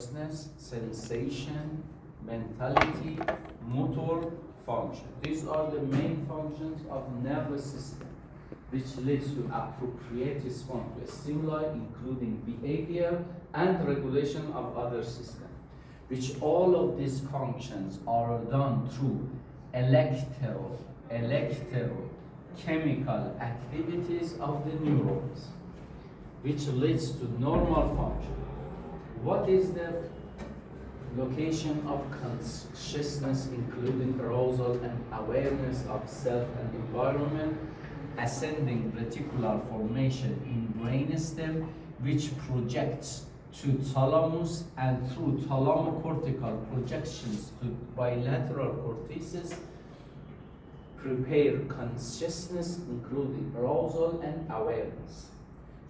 consciousness, sensation, mentality, motor function. These are the main functions of nervous system, which leads to appropriate response to stimuli, including behavior and regulation of other systems, which all of these functions are done through electrochemical activities of the neurons, which leads to normal function. What is the location of consciousness, including arousal and awareness of self and environment? Ascending reticular formation in brainstem, which projects to thalamus and through thalamocortical projections to bilateral cortices, prepare consciousness, including arousal and awareness.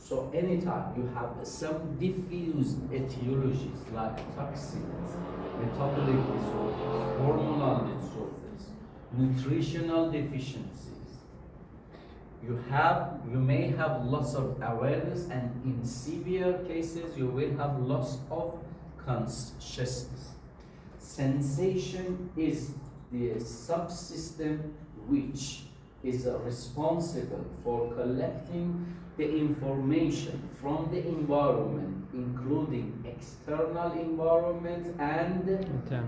So anytime you have some diffused etiologies like toxins, metabolic disorders, hormonal disorders, nutritional deficiencies, you may have loss of awareness, and in severe cases you will have loss of consciousness. Sensation is the subsystem which is responsible for collecting the information from the environment, including external environment and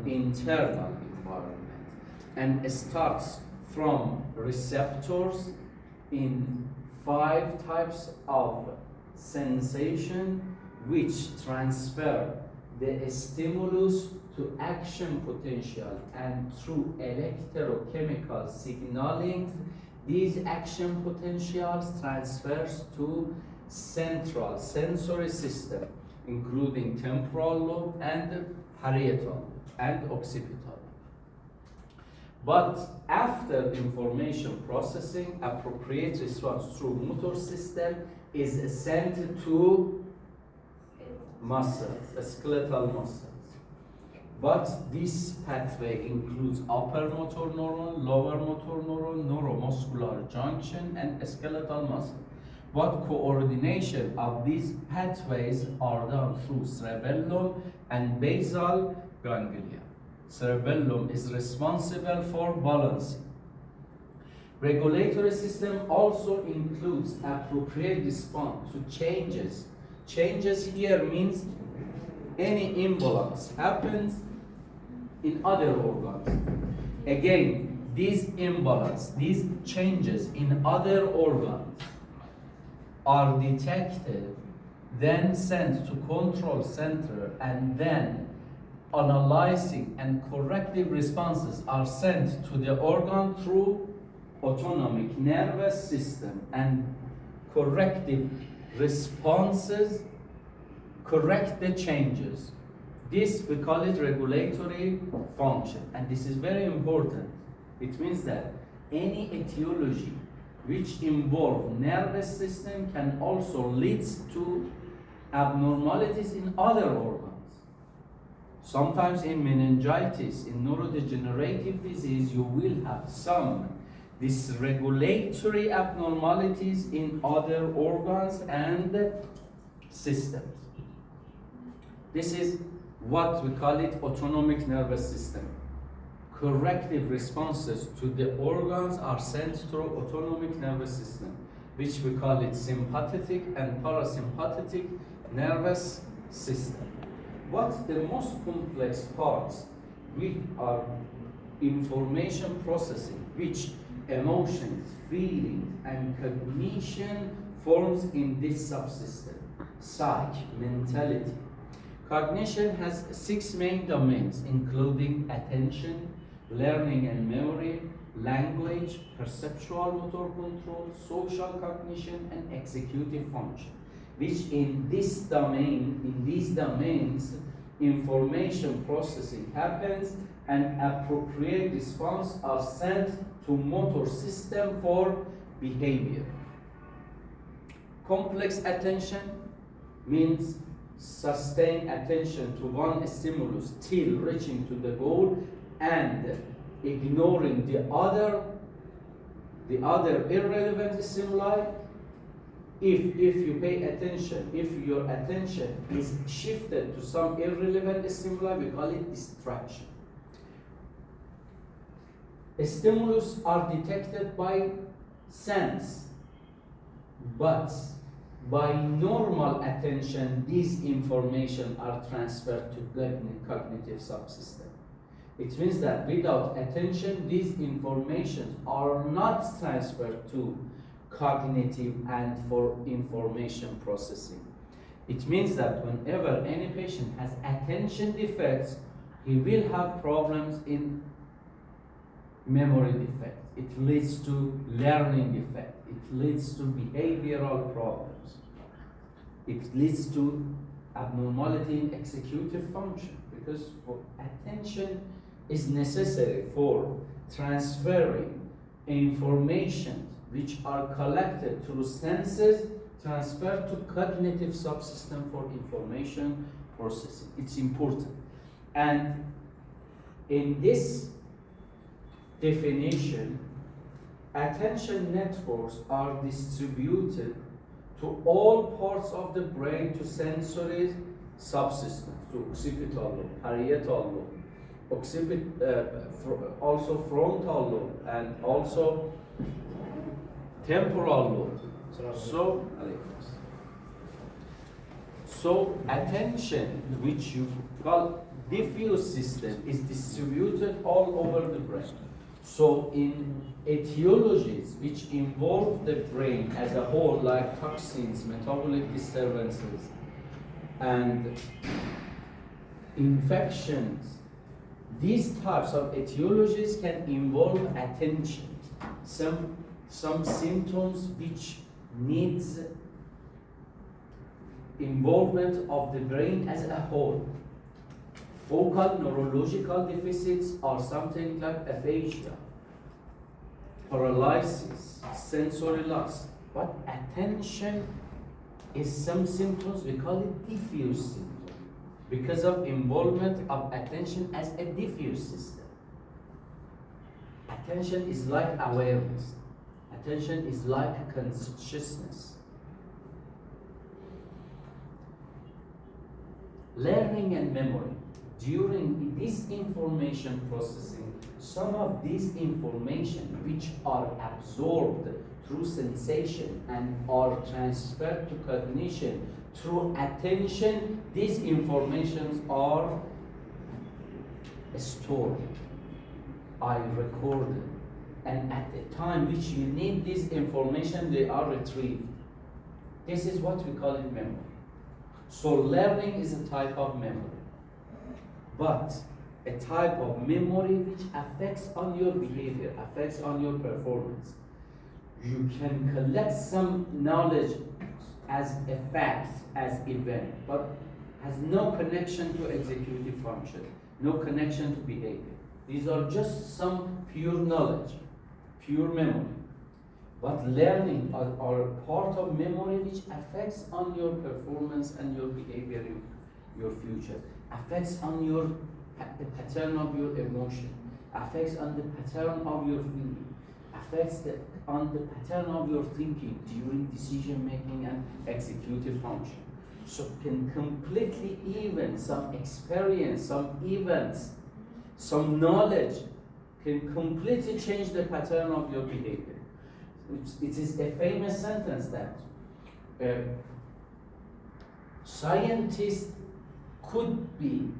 internal environment, and it starts from receptors in 5 types of sensation, which transfer the stimulus to action potential, and through electrochemical signaling, these action potentials transfers to central sensory system, including temporal lobe and parietal and occipital. But after information processing, appropriate response through motor system is sent to muscles, skeletal muscles. But this pathway includes upper motor neuron, lower motor neuron, neuromuscular junction, and skeletal muscle. But coordination of these pathways are done through cerebellum and basal ganglia. Cerebellum is responsible for balancing. Regulatory system also includes appropriate response to changes. Changes here means any imbalance happens in other organs. Again, these imbalance, these changes in other organs are detected, then sent to control center, and then analyzing and corrective responses are sent to the organ through autonomic nervous system, and corrective responses correct the changes. This we call it regulatory function, and this is very important. It means that any etiology which involve nervous system can also lead to abnormalities in other organs. Sometimes in meningitis, in neurodegenerative disease, you will have some dysregulatory abnormalities in other organs and systems. This is what we call it autonomic nervous system. Corrective responses to the organs are sent through autonomic nervous system, which we call it sympathetic and parasympathetic nervous system. What's the most complex parts? We are information processing, which emotions, feelings, and cognition forms in this subsystem. Psyche, mentality. Cognition has 6 main domains, including attention, learning and memory, language, perceptual motor control, social cognition, and executive function, which in these domains, information processing happens and appropriate response are sent to motor system for behavior. Complex attention means sustained attention to one stimulus till reaching to the goal and ignoring the other irrelevant stimuli. if you pay attention, if your attention is shifted to some irrelevant stimuli, we call it distraction. Stimulus are detected by sense, but by normal attention, these information are transferred to cognitive subsystem. It means that without attention, these information are not transferred to cognitive and for information processing. It means that whenever any patient has attention defects, he will have problems in memory defect. It leads to learning defect. It leads to behavioral problems. It leads to abnormality in executive function, because attention is necessary for transferring information which are collected through senses, transferred to cognitive subsystem for information processing. It's important. And in this definition, attention networks are distributed to all parts of the brain, to sensory subsystems, to occipital lobe, parietal lobe, also frontal lobe, and also temporal lobe. So attention, which you call diffuse system, is distributed all over the brain. So in etiologies which involve the brain as a whole, like toxins, metabolic disturbances, and infections, these types of etiologies can involve attention. Some symptoms which needs involvement of the brain as a whole. Focal neurological deficits are something like aphasia, paralysis, sensory loss. But attention is some symptoms, we call it diffuse symptom, because of involvement of attention as a diffuse system. Attention is like awareness. Attention is like consciousness. Learning and memory. During this information processing, some of these information which are absorbed through sensation and are transferred to cognition through attention, these informations are stored, are recorded, and at the time which you need this information, they are retrieved. This is what we call it memory. So learning is a type of memory, but a type of memory which affects on your behavior, affects on your performance. You can collect some knowledge as a fact, as event, but has no connection to executive function, no connection to behavior. These are just some pure knowledge, pure memory. But learning are part of memory which affects on your performance and your behavior in your future, affects on the pattern of your emotion, affects on the pattern of your feeling, affects on the pattern of your thinking during decision making and executive function. So can completely, even some experience, some events, some knowledge can completely change the pattern of your behavior. It is a famous sentence that scientists could be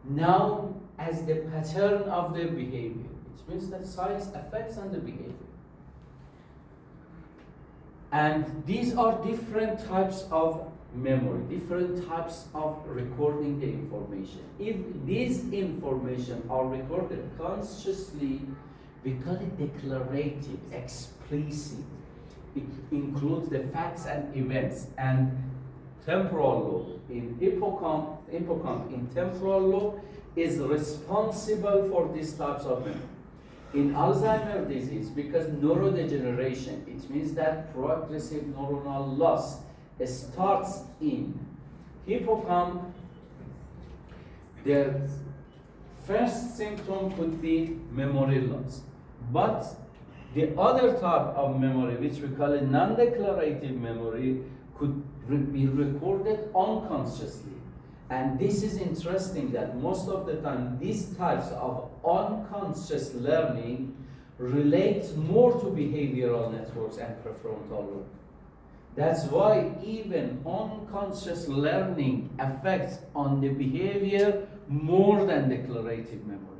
known as the pattern of their behavior. It means that science affects on the behavior. And these are different types of memory, different types of recording the information. If these information are recorded consciously, we call it declarative, explicit. It includes the facts and events. And temporal lobe in hippocamp in temporal lobe is responsible for these types of memory. In Alzheimer's disease, because neurodegeneration, it means that progressive neuronal loss starts in hippocamp. The first symptom could be memory loss, but The other type of memory, which we call it non-declarative memory, could be recorded unconsciously. And this is interesting that most of the time these types of unconscious learning relate more to behavioral networks and prefrontal lobe. That's why even unconscious learning affects on the behavior more than declarative memory.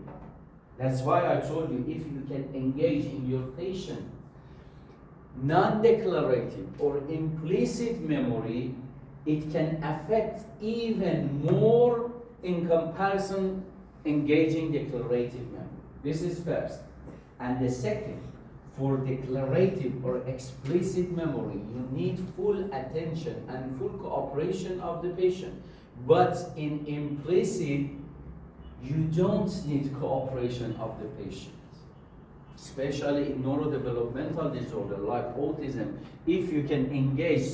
That's why I told you, if you can engage in your patient non-declarative or implicit memory, it can affect even more in comparison engaging declarative memory. This is first. And the second, for declarative or explicit memory, you need full attention and full cooperation of the patient. But in implicit, you don't need cooperation of the patient. Especially in neurodevelopmental disorder like autism, if you can engage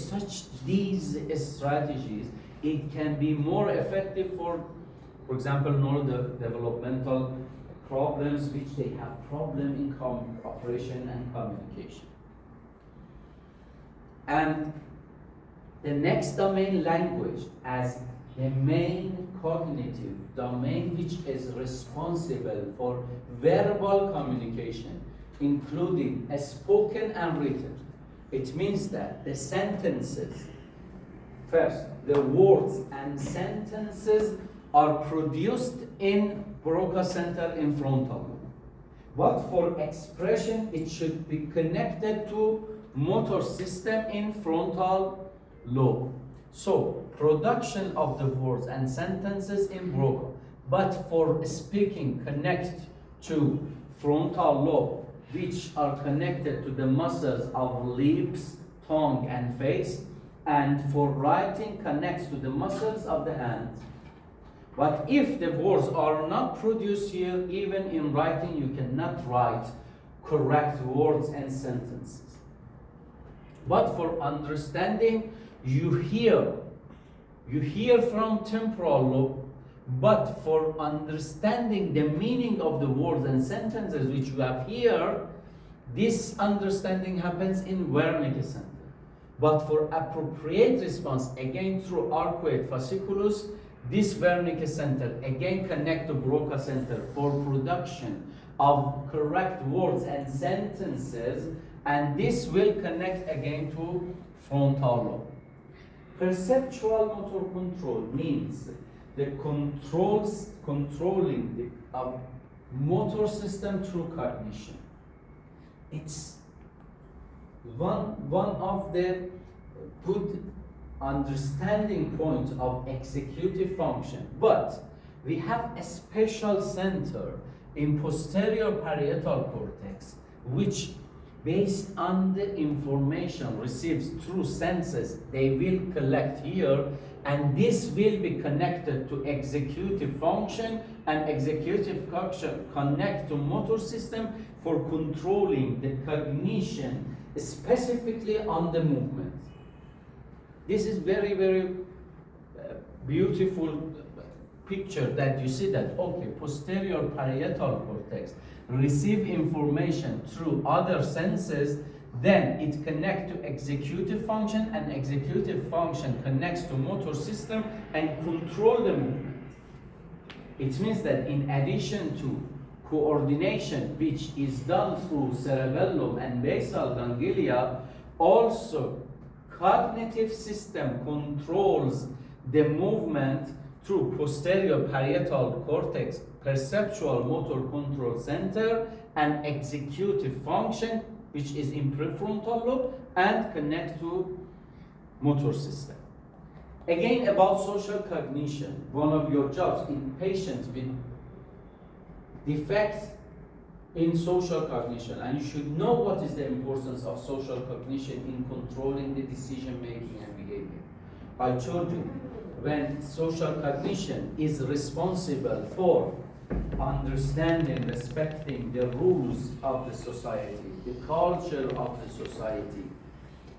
these strategies, it can be more effective for example, neurodevelopmental problems which they have problem in cooperation and communication. And the next domain, language, as the main cognitive domain which is responsible for verbal communication, including spoken and written. It means that the sentences, first, the words and sentences are produced in Broca center in frontal lobe. But for expression, it should be connected to motor system in frontal lobe. So, production of the words and sentences in Broca, but for speaking, connect to frontal lobe, which are connected to the muscles of lips, tongue, and face, and for writing connects to the muscles of the hand. But if the words are not produced here, even in writing, you cannot write correct words and sentences. But for understanding, you hear from temporal lobe, but for understanding the meaning of the words and sentences which you have here, this understanding happens in Wernicke center. But for appropriate response, again through arcuate fasciculus, this Wernicke center again connect to Broca center for production of correct words and sentences, and this will connect again to frontal lobe. Perceptual motor control means the controlling the motor system through cognition. It's one of the good understanding points of executive function. But we have a special center in posterior parietal cortex, which based on the information received through senses, they will collect here, and this will be connected to executive function, and executive function connect to motor system for controlling the cognition, specifically on the movement. This is very, very beautiful picture that you see that, okay, posterior parietal cortex receive information through other senses, then it connects to executive function, and executive function connects to motor system and control the movement. It means that in addition to coordination, which is done through cerebellum and basal ganglia, also cognitive system controls the movement through posterior parietal cortex, perceptual motor control center, and executive function, which is in prefrontal lobe, and connect to motor system. Again, about social cognition, one of your jobs in patients with defects in social cognition, and you should know what is the importance of social cognition in controlling the decision making and behavior. I told you, when social cognition is responsible for understanding, respecting the rules of the society, the culture of the society,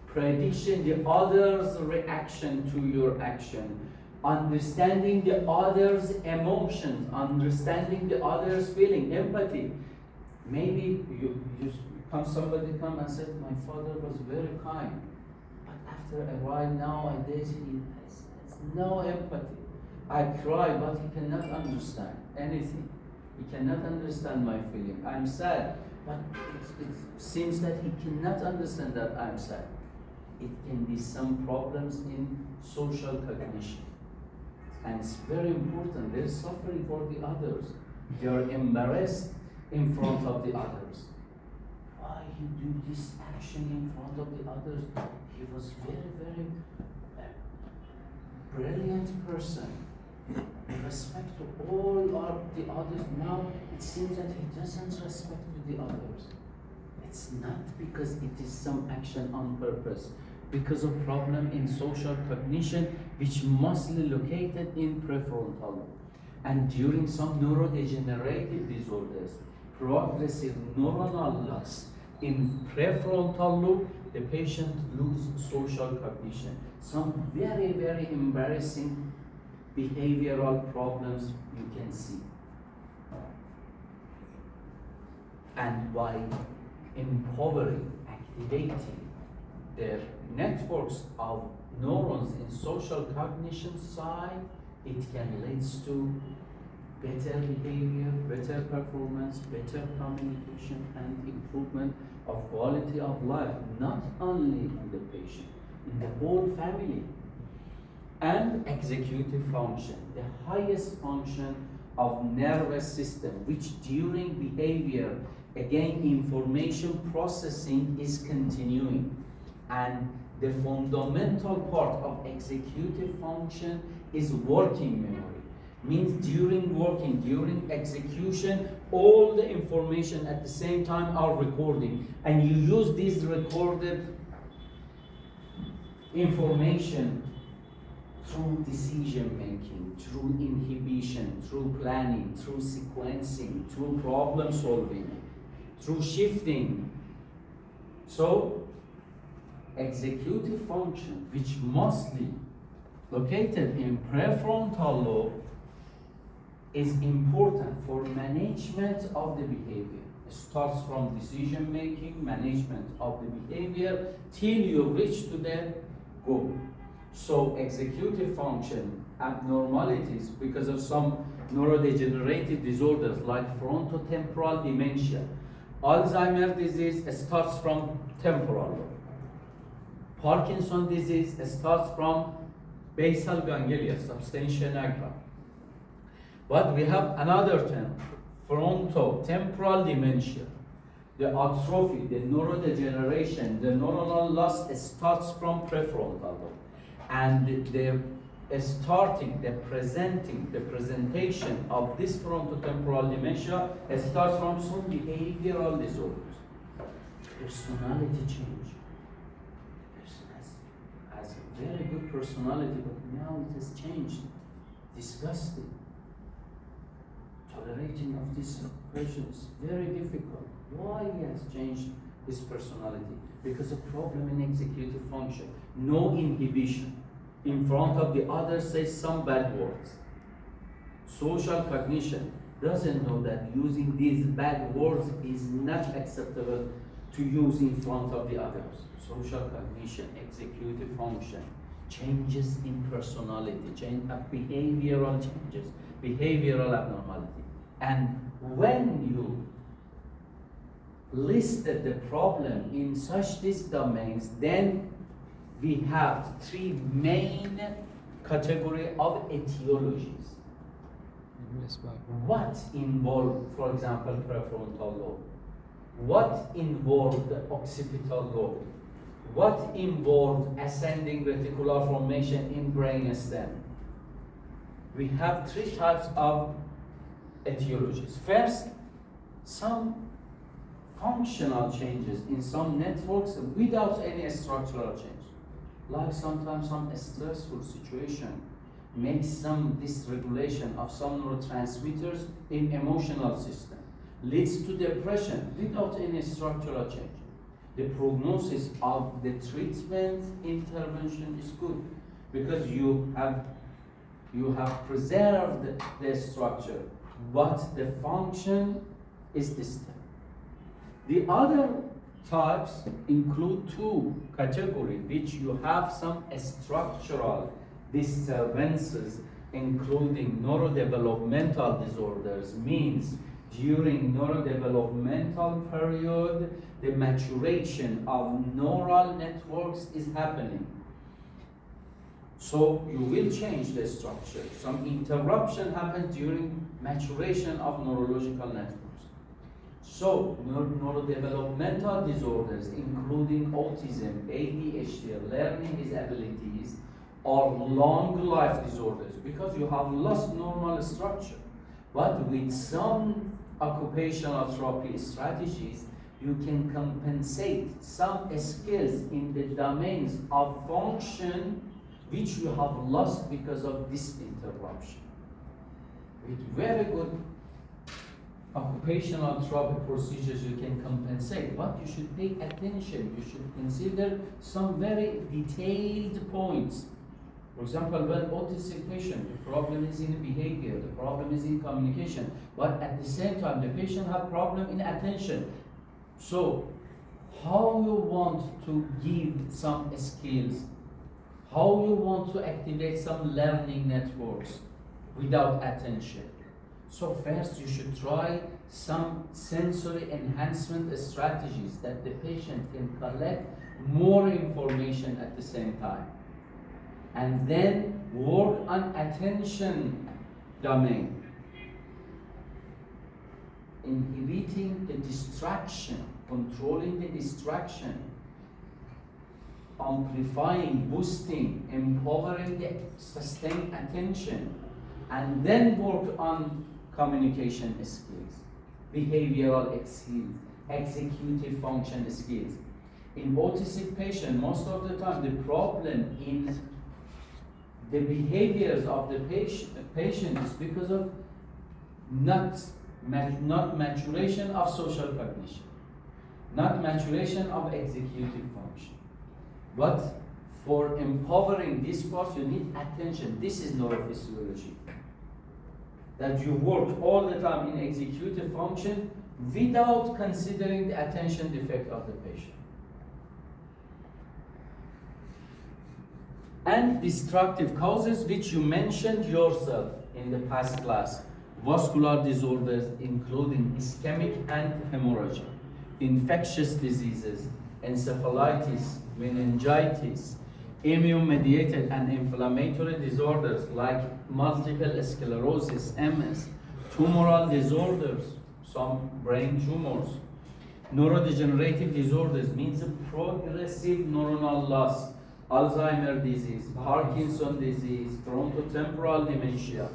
prediction the other's reaction to your action, understanding the other's emotions, understanding the other's feeling, empathy. Maybe you Somebody come and said, my father was very kind, but after a while nowadays he has no empathy. I cry, but he cannot understand anything. He cannot understand my feeling. I'm sad, but it seems that he cannot understand that I'm sad. It can be some problems in social cognition. And it's very important. They're suffering for the others. They are embarrassed in front of the others. Why you do this action in front of the others? He was very brilliant person. In respect to all of the others, now it seems that he doesn't respect to the others. It's not because it is some action on purpose, because of problem in social cognition, which mostly located in prefrontal lobe. And during some neurodegenerative disorders, progressive neuronal loss in prefrontal lobe, the patient loses social cognition. Some very embarrassing behavioral problems you can see. And by empowering, activating the networks of neurons in social cognition side, it can lead to better behavior, better performance, better communication, and improvement of quality of life, not only in the patient, in the whole family. And executive function, the highest function of nervous system, which during behavior, again, information processing is continuing. And the fundamental part of executive function is working memory. Means during execution, all the information at the same time are recording. And you use this recorded information through decision making, through inhibition, through planning, through sequencing, through problem solving, through shifting. So, executive function, which mostly located in prefrontal lobe, is important for management of the behavior. It starts from decision making, management of the behavior, till you reach to the goal. So executive function abnormalities because of some neurodegenerative disorders like frontotemporal dementia. Alzheimer's disease starts from temporal lobe. Parkinson's disease starts from basal ganglia, substantia nigra. But we have another term, frontotemporal dementia. The atrophy, the neurodegeneration, the neuronal loss starts from prefrontal lobe. And the presentation of this frontotemporal dementia starts from some behavioral disorders. Personality change. The person has a very good personality, but now it has changed. Disgusting. Tolerating of this person is very difficult. Why he has changed his personality? Because of problem in executive function. No inhibition. In front of the others says some bad words. Social cognition doesn't know that using these bad words is not acceptable to use in front of the others. Social cognition, executive function, changes in personality, change of behavioral changes, behavioral abnormality. And when you listed the problem in such these domains, then we have three main categories of etiologies. What involved, for example, prefrontal lobe? What involved the occipital lobe? What involved ascending reticular formation in brain stem? We have three types of etiologies. First, some functional changes in some networks without any structural change. Like sometimes some stressful situation makes some dysregulation of some neurotransmitters in emotional system, leads to depression without any structural change. The prognosis of the treatment intervention is good because you have preserved the structure, but the function is distant. The other types include two categories, which you have some structural disturbances, including neurodevelopmental disorders, means during neurodevelopmental period, the maturation of neural networks is happening. So you will change the structure. Some interruption happens during maturation of neurological networks. So neurodevelopmental disorders, including autism, ADHD, learning disabilities, are long life disorders because you have lost normal structure. But with some occupational therapy strategies, you can compensate some skills in the domains of function which you have lost because of this interruption. With very good occupational therapy procedures, you can compensate, but you should pay attention. You should consider some very detailed points. For example, when autistic patient, the problem is in behavior, the problem is in communication, but at the same time, the patient have problem in attention. So, how you want to give some skills, how you want to activate some learning networks without attention. So first you should try some sensory enhancement strategies that the patient can collect more information at the same time. And then work on attention domain, inhibiting the distraction, controlling the distraction, amplifying, boosting, empowering the sustained attention, and then work on communication skills, behavioral skills, executive function skills. In autistic patient, most of the time, the problem in the behaviors of the patient is because of not maturation of social cognition, not maturation of executive function. But for empowering this part, you need attention. This is neurophysiology. That you work all the time in executive function without considering the attention defect of the patient. And destructive causes, which you mentioned yourself in the past class. Vascular disorders, including ischemic and hemorrhagic, infectious diseases, encephalitis, meningitis, immune-mediated and inflammatory disorders like multiple sclerosis, MS, tumoral disorders, some brain tumors, neurodegenerative disorders means progressive neuronal loss, Alzheimer's disease, Parkinson's disease, frontotemporal dementia,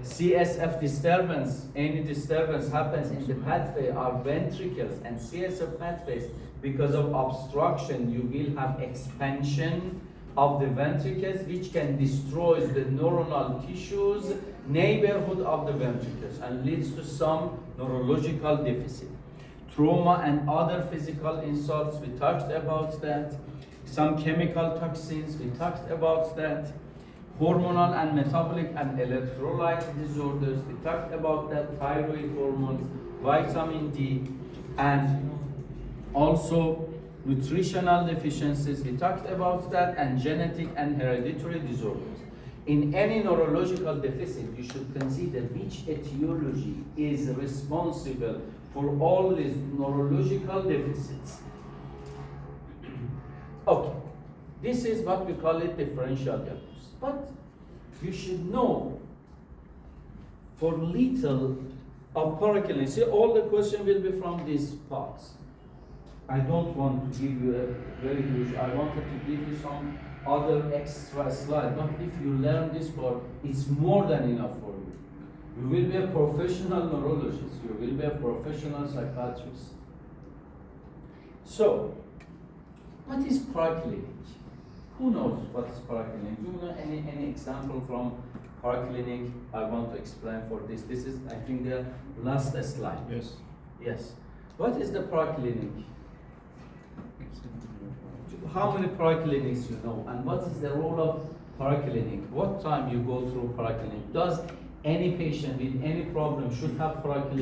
CSF disturbance, any disturbance happens in the pathway of ventricles and CSF pathways. Because of obstruction, you will have expansion of the ventricles, which can destroy the neuronal tissues, neighborhood of the ventricles, and leads to some neurological deficit. Trauma and other physical insults, we talked about that. Some chemical toxins, we talked about that. Hormonal and metabolic and electrolyte disorders, we talked about that. Thyroid hormone, vitamin D, and also nutritional deficiencies, we talked about that, and genetic and hereditary disorders. In any neurological deficit, you should consider which etiology is responsible for all these neurological deficits. Okay, this is what we call it differential diagnosis. But you should know for little of parakinesis. See, all the question will be from these parts. I don't want to give you a very huge, I wanted to give you some other extra slide, but if you learn this part, it's more than enough for you. You will be a professional neurologist, you will be a professional psychiatrist. So, what is paraclinic? Who knows what is paraclinic? Do you know any example from paraclinic I want to explain for this? This is, I think, the last slide. Yes. Yes. What is the paraclinic? How many paraclinics you know, and what is the role of paraclinic? What time you go through paraclinic? Does any patient with any problem should have paraclinic?